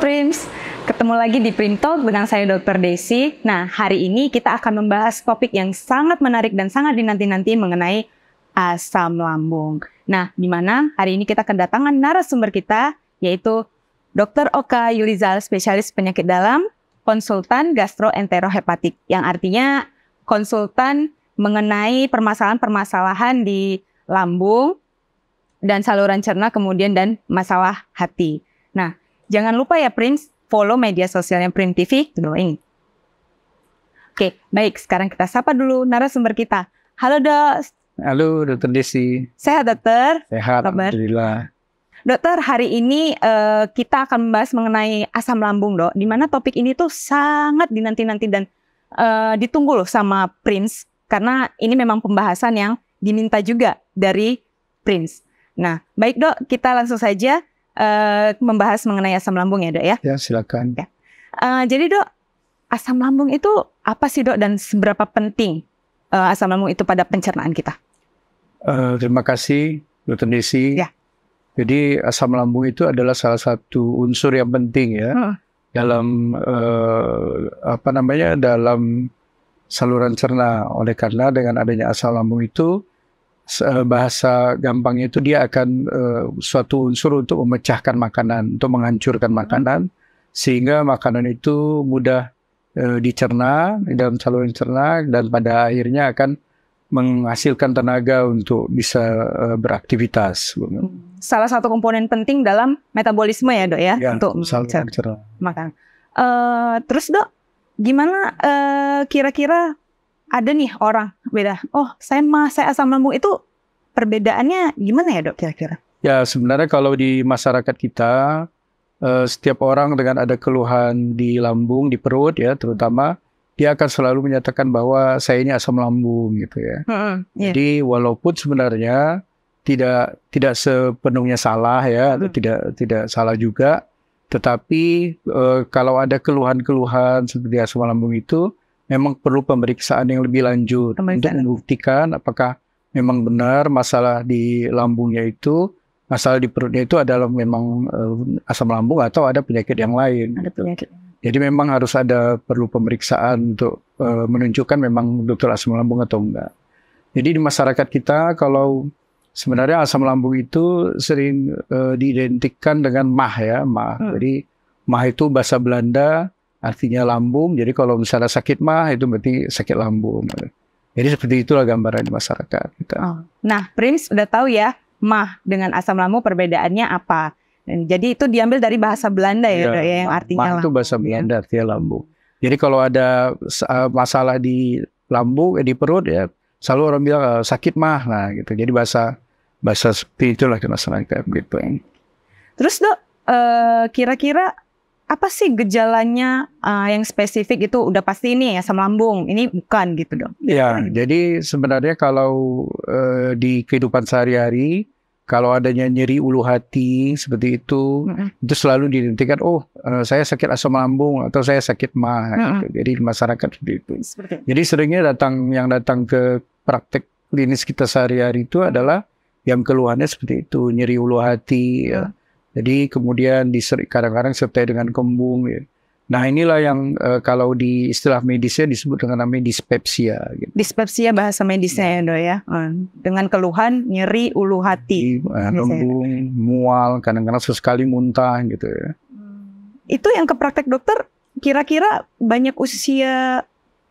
Prims, ketemu lagi di Prim Talk dengan saya Dr. Desi. Nah, hari ini kita akan membahas topik yang sangat menarik dan sangat dinanti-nanti mengenai asam lambung. Nah, di mana hari ini kita kedatangan narasumber kita, yaitu Dr. Oka Yulizal, spesialis penyakit dalam, konsultan gastroenterohepatik, yang artinya konsultan mengenai permasalahan-permasalahan di lambung dan saluran cerna, kemudian dan masalah hati. Nah, jangan lupa ya Prince, follow media sosialnya Prim TV, doain. Oke, baik. Sekarang kita sapa dulu narasumber kita. Halo Dok. Halo Dr. Desi. Sehat Dokter? Sehat, Kabar? Alhamdulillah. Dokter, hari ini kita akan membahas mengenai asam lambung, Dok. Di mana topik ini tuh sangat dinanti-nanti dan ditunggu loh sama Prince. Karena ini memang pembahasan yang diminta juga dari Prince. Nah, baik Dok, kita langsung saja membahas mengenai asam lambung ya Dok ya. Ya, silakan. Ya. Jadi Dok, asam lambung itu apa sih Dok dan seberapa penting asam lambung itu pada pencernaan kita? Terima kasih Dr. Desi. Ya. Jadi asam lambung itu adalah salah satu unsur yang penting ya dalam dalam saluran cerna. Oleh karena dengan adanya asam lambung itu bahasa gampangnya itu dia akan suatu unsur untuk memecahkan makanan, untuk menghancurkan makanan, sehingga makanan itu mudah dicerna di dalam saluran cerna dan pada akhirnya akan menghasilkan tenaga untuk bisa beraktivitas. Salah satu komponen penting dalam metabolisme ya Dok ya, untuk saluran cerna. Makan. Terus Dok, gimana kira-kira ada nih orang beda, oh saya asam lambung, itu perbedaannya gimana ya Dok kira-kira? Ya sebenarnya kalau di masyarakat kita setiap orang dengan ada keluhan di lambung, di perut ya terutama, dia akan selalu menyatakan bahwa saya ini asam lambung gitu ya. Jadi walaupun sebenarnya tidak sepenuhnya salah ya, atau tidak salah juga, tetapi kalau ada keluhan-keluhan seperti asam lambung itu memang perlu pemeriksaan yang lebih lanjut untuk membuktikan apakah memang benar masalah di lambungnya itu, masalah di perutnya itu adalah memang asam lambung atau ada penyakit yang lain. Ada penyakit. Jadi memang harus perlu pemeriksaan untuk menunjukkan memang betul asam lambung atau enggak. Jadi di masyarakat kita kalau sebenarnya asam lambung itu sering diidentikan dengan mah ya, mah. Jadi mah itu bahasa Belanda artinya lambung. Jadi kalau misalnya sakit mah itu berarti sakit lambung. Jadi seperti itulah gambaran di masyarakat kita. Nah, Prince udah tahu ya mah dengan asam lambung perbedaannya apa. Dan jadi itu diambil dari bahasa Belanda ya, Dok, ya yang artinya mah itu bahasa Belanda artinya lambung. Jadi kalau ada masalah di lambung, di perut ya, selalu orang bilang sakit mah, nah gitu. Jadi bahasa seperti itulah di masyarakat gitu. Terus Dok, kira-kira apa sih gejalanya yang spesifik itu udah pasti ini asam lambung, ini bukan gitu Dok? Ya, jadi sebenarnya kalau di kehidupan sehari-hari, kalau adanya nyeri ulu hati seperti itu selalu diidentikan, saya sakit asam lambung atau saya sakit mah. Gitu. Jadi di masyarakat seperti itu. Jadi seringnya yang datang ke praktek klinis kita sehari-hari itu adalah yang keluhannya seperti itu, nyeri ulu hati. Ya. Jadi kemudian kadang-kadang sertai dengan kembung. Ya. Nah inilah yang kalau di istilah medisnya disebut dengan namanya dispepsia. Gitu. Dispepsia bahasa medisnya ya Dok ya. Dengan keluhan nyeri ulu hati. Kembung, mual, kadang-kadang sesekali muntah gitu ya. Itu yang ke praktek dokter kira-kira banyak usia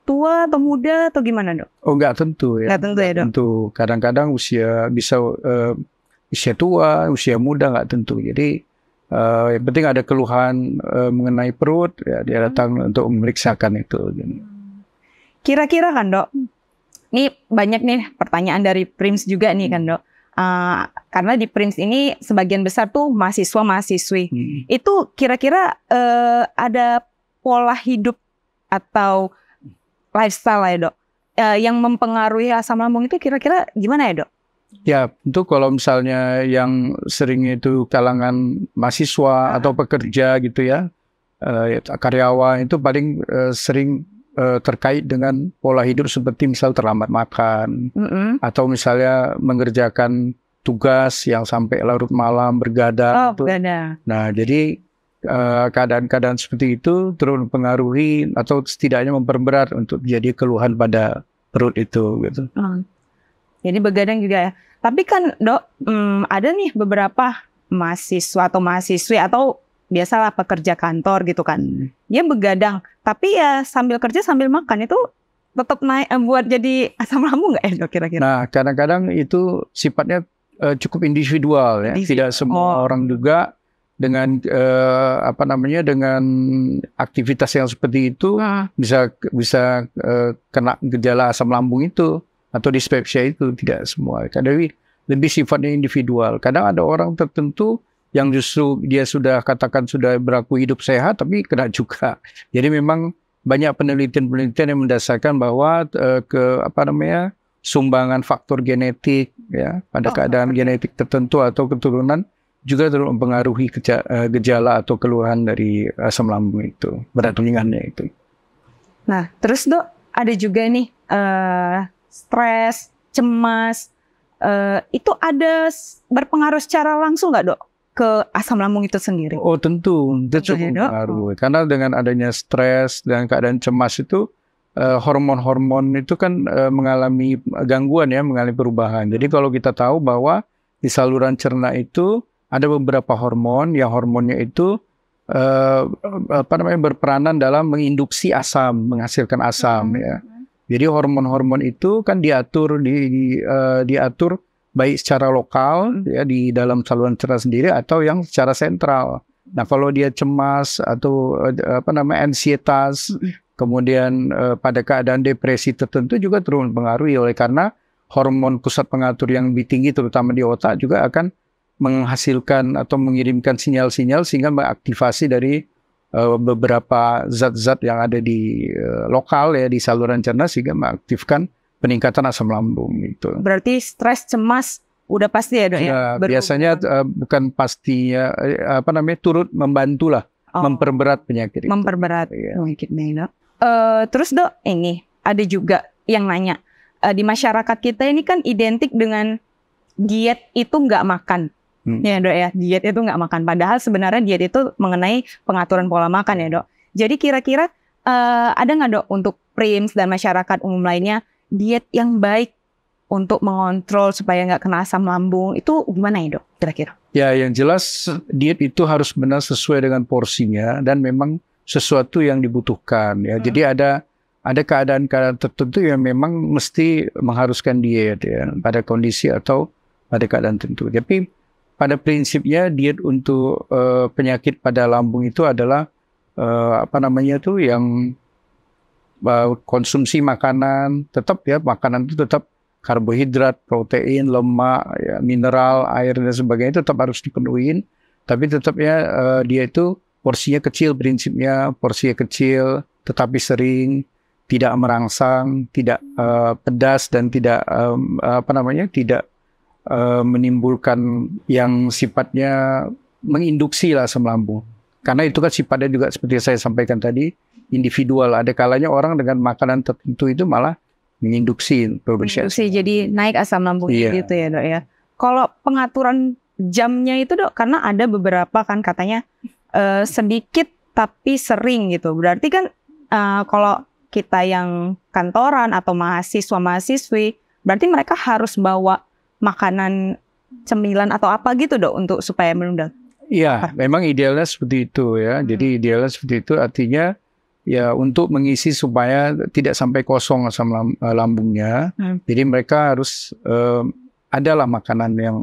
tua atau muda atau gimana Dok? Oh nggak tentu ya. Nggak tentu ya Dok? Tentu. Kadang-kadang bisa usia tua, usia muda nggak tentu. Jadi yang penting ada keluhan mengenai perut, ya dia datang untuk memeriksakan itu. Kira-kira kan Dok, ini banyak nih pertanyaan dari Prince juga nih kan Dok. Karena di Prince ini sebagian besar tuh mahasiswa-mahasiswi. Itu kira-kira ada pola hidup atau lifestyle ya Dok, yang mempengaruhi asam lambung itu kira-kira gimana ya Dok? Ya, itu kalau misalnya yang sering itu kalangan mahasiswa atau pekerja gitu ya, karyawan itu paling sering terkait dengan pola hidup seperti misal terlambat makan, atau misalnya mengerjakan tugas yang sampai larut malam bergadang. Bergadang. Nah, jadi keadaan-keadaan seperti itu terus mempengaruhi atau setidaknya memperberat untuk jadi keluhan pada perut itu gitu. Jadi begadang juga ya. Tapi kan Dok, ada nih beberapa mahasiswa atau mahasiswi atau biasalah pekerja kantor gitu kan. Dia begadang, tapi ya sambil kerja sambil makan itu tetap naik buat jadi asam lambung nggak ya Dok kira-kira? Nah, kadang-kadang itu sifatnya cukup individual ya. Tidak semua orang juga dengan dengan aktivitas yang seperti itu bisa kena gejala asam lambung itu atau dispepsia itu. Tidak semua. Kadang lebih sifatnya individual. Kadang ada orang tertentu yang justru dia sudah berlaku hidup sehat tapi kena juga. Jadi memang banyak penelitian-penelitian yang mendasarkan bahwa sumbangan faktor genetik ya pada keadaan genetik tertentu atau keturunan juga terus mempengaruhi gejala atau keluhan dari asam lambung itu, berat ringannya itu. Nah, terus Dok, ada juga nih stres, cemas, itu ada berpengaruh secara langsung nggak Dok ke asam lambung itu sendiri? Oh tentu, itu cukup berpengaruh. Karena dengan adanya stres dan keadaan cemas itu hormon-hormon itu kan mengalami gangguan ya, mengalami perubahan. Jadi kalau kita tahu bahwa di saluran cerna itu ada beberapa hormon yang hormonnya itu berperanan dalam menginduksi asam, menghasilkan asam ya. Jadi hormon-hormon itu kan diatur diatur baik secara lokal ya di dalam saluran cerna sendiri atau yang secara sentral. Nah, kalau dia cemas atau ansietas, kemudian pada keadaan depresi tertentu juga terus mempengaruhi oleh karena hormon pusat pengatur yang lebih tinggi terutama di otak juga akan menghasilkan atau mengirimkan sinyal-sinyal sehingga mengaktifasi dari beberapa zat-zat yang ada di lokal ya di saluran cerna sehingga mengaktifkan peningkatan asam lambung itu. Berarti stres, cemas udah pasti ya Dok ya? Biasanya bukan pastinya turut membantu lah memperberat penyakit itu. Memperberat penyakitnya Dok. Terus Dok, ini ada juga yang nanya di masyarakat kita ini kan identik dengan diet itu nggak makan. Ya Dok ya, diet itu nggak makan. Padahal sebenarnya diet itu mengenai pengaturan pola makan ya Dok. Jadi kira-kira ada nggak Dok untuk PRIMS dan masyarakat umum lainnya diet yang baik untuk mengontrol supaya nggak kena asam lambung itu gimana ya Dok kira-kira? Ya yang jelas diet itu harus benar sesuai dengan porsinya dan memang sesuatu yang dibutuhkan ya. Jadi ada keadaan-keadaan tertentu yang memang mesti mengharuskan diet ya pada kondisi atau pada keadaan tertentu. Tapi pada prinsipnya diet untuk penyakit pada lambung itu adalah yang konsumsi makanan tetap ya, makanan itu tetap karbohidrat, protein, lemak, ya, mineral, air dan sebagainya tetap harus dipenuhi. Tapi tetapnya dia itu porsinya kecil, prinsipnya porsinya kecil, tetapi sering, tidak merangsang, tidak pedas dan tidak tidak menimbulkan yang sifatnya menginduksi lah asam lambung. Karena itu kan sifatnya juga seperti saya sampaikan tadi individual. Ada kalanya orang dengan makanan tertentu itu malah menginduksi produksi. Jadi naik asam lambung gitu ya Dok ya. Kalau pengaturan jamnya itu Dok, karena ada beberapa kan katanya sedikit tapi sering gitu. Berarti kan kalau kita yang kantoran atau mahasiswa-mahasiswi, berarti mereka harus bawa makanan cemilan atau apa gitu Dok untuk supaya menunda. Iya, memang idealnya seperti itu ya. Jadi idealnya seperti itu artinya ya untuk mengisi supaya tidak sampai kosong asam lambungnya. Jadi mereka harus adalah makanan yang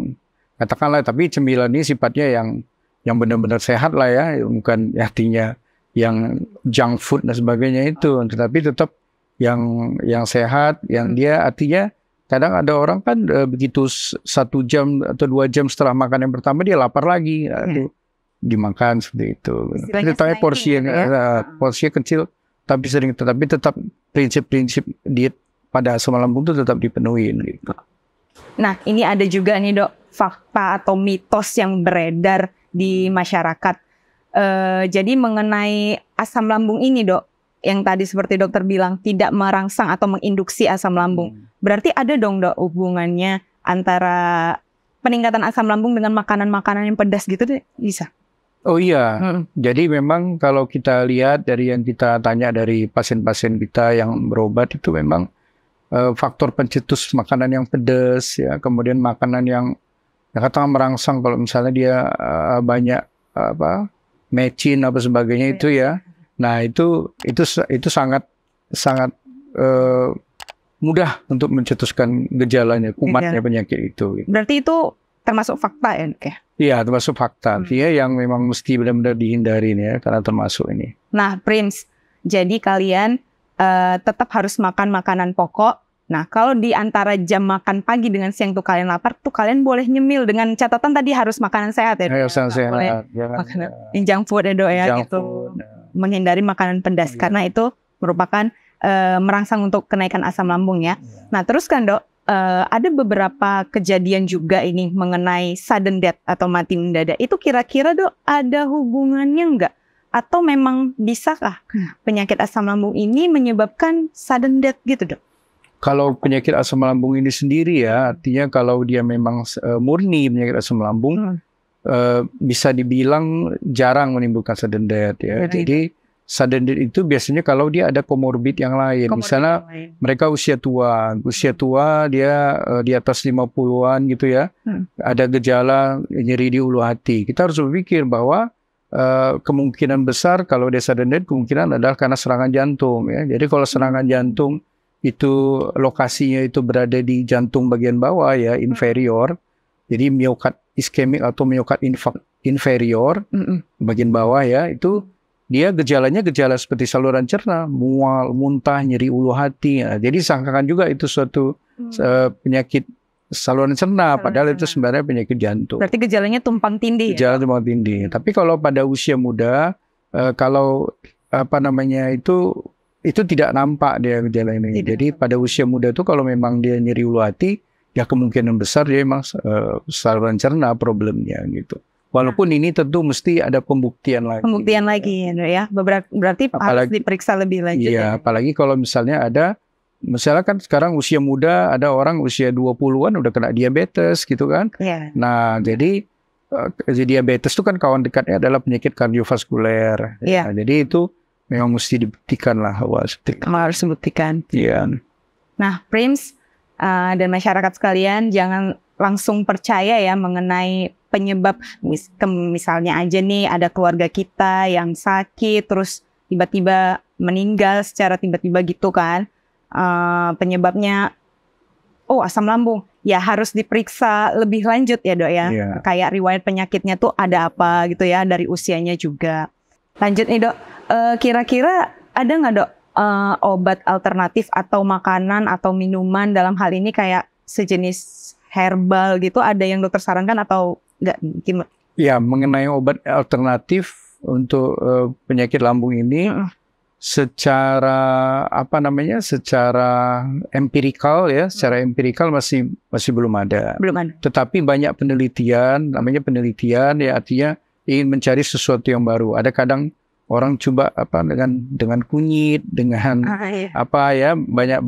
katakanlah, tapi cemilan ini sifatnya yang benar-benar sehat lah ya, bukan artinya yang junk food dan sebagainya itu, tetapi tetap yang sehat, yang dia artinya kadang ada orang kan begitu 1 jam atau 2 jam setelah makan yang pertama dia lapar lagi, dimakan seperti itu. Tapi porsinya kecil tapi sering, tetapi tetap prinsip-prinsip diet pada asam lambung itu tetap dipenuhi. Gitu. Nah ini ada juga nih Dok fakta atau mitos yang beredar di masyarakat. Jadi mengenai asam lambung ini Dok, yang tadi seperti dokter bilang tidak merangsang atau menginduksi asam lambung. Berarti ada dong Dok hubungannya antara peningkatan asam lambung dengan makanan-makanan yang pedas gitu deh, bisa? Oh iya, jadi memang kalau kita lihat dari yang kita tanya dari pasien-pasien kita yang berobat itu memang faktor pencetus makanan yang pedas ya, kemudian makanan yang katakan merangsang kalau misalnya dia banyak mecin apa sebagainya itu ya. Nah itu sangat mudah untuk mencetuskan gejalanya, kumatnya penyakit itu. Berarti itu termasuk fakta ya, Dok ya? Iya, termasuk fakta. Dia yang memang mesti benar-benar dihindari ya, karena termasuk ini. Nah, Prince, jadi kalian tetap harus makan makanan pokok. Nah, kalau di antara jam makan pagi dengan siang tuh kalian lapar, tuh kalian boleh nyemil dengan catatan tadi harus makanan sehat ya. Harus sehat. Makanan junk food ya, Dok ya, gitu. Menghindari makanan pedas karena itu merupakan merangsang untuk kenaikan asam lambung ya. Nah, terus kan, Dok, ada beberapa kejadian juga ini mengenai sudden death atau mati mendadak. Itu kira-kira, Dok, ada hubungannya nggak? Atau memang bisakah penyakit asam lambung ini menyebabkan sudden death gitu, Dok? Kalau penyakit asam lambung ini sendiri ya, artinya kalau dia memang murni penyakit asam lambung, bisa dibilang jarang menimbulkan sudden death ya. Jadi sudden death itu biasanya kalau dia ada komorbid yang lain. Misalnya mereka usia tua dia di atas 50-an gitu ya. Ada gejala nyeri di ulu hati. Kita harus berpikir bahwa kemungkinan besar kalau dia sudden death kemungkinan adalah karena serangan jantung ya. Jadi kalau serangan jantung itu lokasinya itu berada di jantung bagian bawah ya, inferior. Jadi miokard iskemik atau miokard inferior bagian bawah ya, itu dia gejalanya gejala seperti saluran cerna, mual, muntah, nyeri ulu hati. Nah, jadi sangkakan juga itu suatu penyakit saluran cerna, padahal itu sebenarnya penyakit jantung. Berarti gejalanya tumpang tindih. Gejala tumpang tindih. Tapi kalau pada usia muda, kalau itu tidak nampak dia gejala ini. Jadi pada usia muda itu kalau memang dia nyeri ulu hati, ya kemungkinan besar dia memang saluran cerna problemnya gitu. Walaupun ini tentu mesti ada pembuktian lagi. Pembuktian lagi ya. Berarti harus diperiksa lebih lanjut. Iya, apalagi kalau misalnya misalnya kan sekarang usia muda ada orang usia 20-an udah kena diabetes gitu kan. Iya. Nah, jadi diabetes itu kan kawan dekatnya adalah penyakit kardiovaskuler. Iya. Nah, jadi itu memang mesti dibuktikan lah. Harus dibuktikan. Iya. Nah, Prince dan masyarakat sekalian jangan langsung percaya ya mengenai penyebab. Misalnya aja nih ada keluarga kita yang sakit terus tiba-tiba meninggal secara tiba-tiba gitu kan. Penyebabnya asam lambung. Ya harus diperiksa lebih lanjut ya, Dok ya. Yeah. Kayak riwayat penyakitnya tuh ada apa gitu ya, dari usianya juga. Lanjut nih, Dok. Kira-kira ada nggak, Dok, obat alternatif atau makanan atau minuman dalam hal ini kayak sejenis herbal gitu, ada yang dokter sarankan atau nggak? Ya, mengenai obat alternatif untuk penyakit lambung ini, secara empirikal ya, secara empirikal masih belum ada. Tetapi banyak penelitian, namanya penelitian ya, artinya ingin mencari sesuatu yang baru. Ada kadang orang coba dengan kunyit, dengan banyak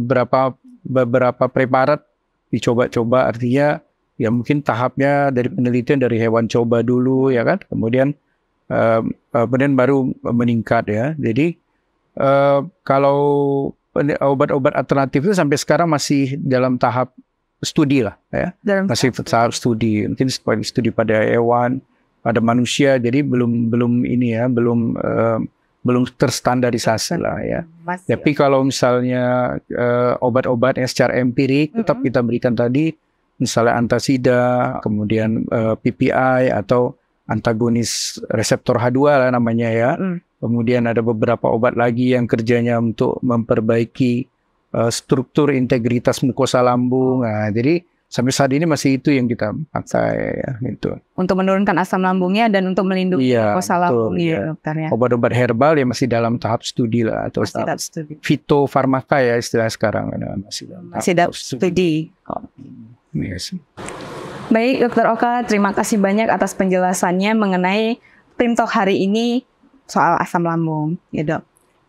beberapa preparat dicoba-coba, artinya ya mungkin tahapnya dari penelitian dari hewan coba dulu ya kan, kemudian baru meningkat ya. Jadi kalau obat-obat alternatif itu sampai sekarang masih dalam tahap studi lah ya, masih tahap studi, mungkin studi pada hewan, pada manusia, jadi belum terstandarisasi lah ya. Tapi kalau misalnya obat-obat yang secara empirik tetap kita berikan tadi, misalnya antasida, kemudian PPI atau antagonis reseptor H2 lah namanya ya. Kemudian ada beberapa obat lagi yang kerjanya untuk memperbaiki struktur integritas mukosa lambung. Nah, jadi sampai saat ini masih itu yang kita pakai ya, gitu. Untuk menurunkan asam lambungnya dan untuk melindungi mukosa lambung ya, dokternya. Obat-obat herbal ya masih dalam tahap studi lah, atau tahap fitofarmaka ya istilah sekarang, masih dalam studi. Yes. Baik, Dokter Oka, terima kasih banyak atas penjelasannya mengenai Prim Talk hari ini soal asam lambung, ya, Dok.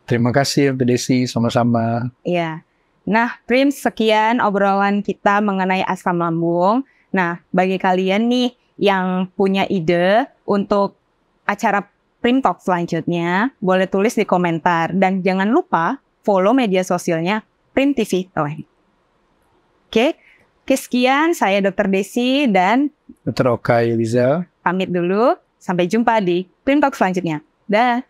Terima kasih, Mbak Desi, sama-sama. Iya. Nah, Prim, sekian obrolan kita mengenai asam lambung. Nah, bagi kalian nih yang punya ide untuk acara Prim Talk selanjutnya, boleh tulis di komentar. Dan jangan lupa follow media sosialnya Prim TV Teleng. Oke, sekian. Saya Dr. Desi dan Dr. Okay Rizal. Pamit dulu. Sampai jumpa di Prim Talk selanjutnya. Dah.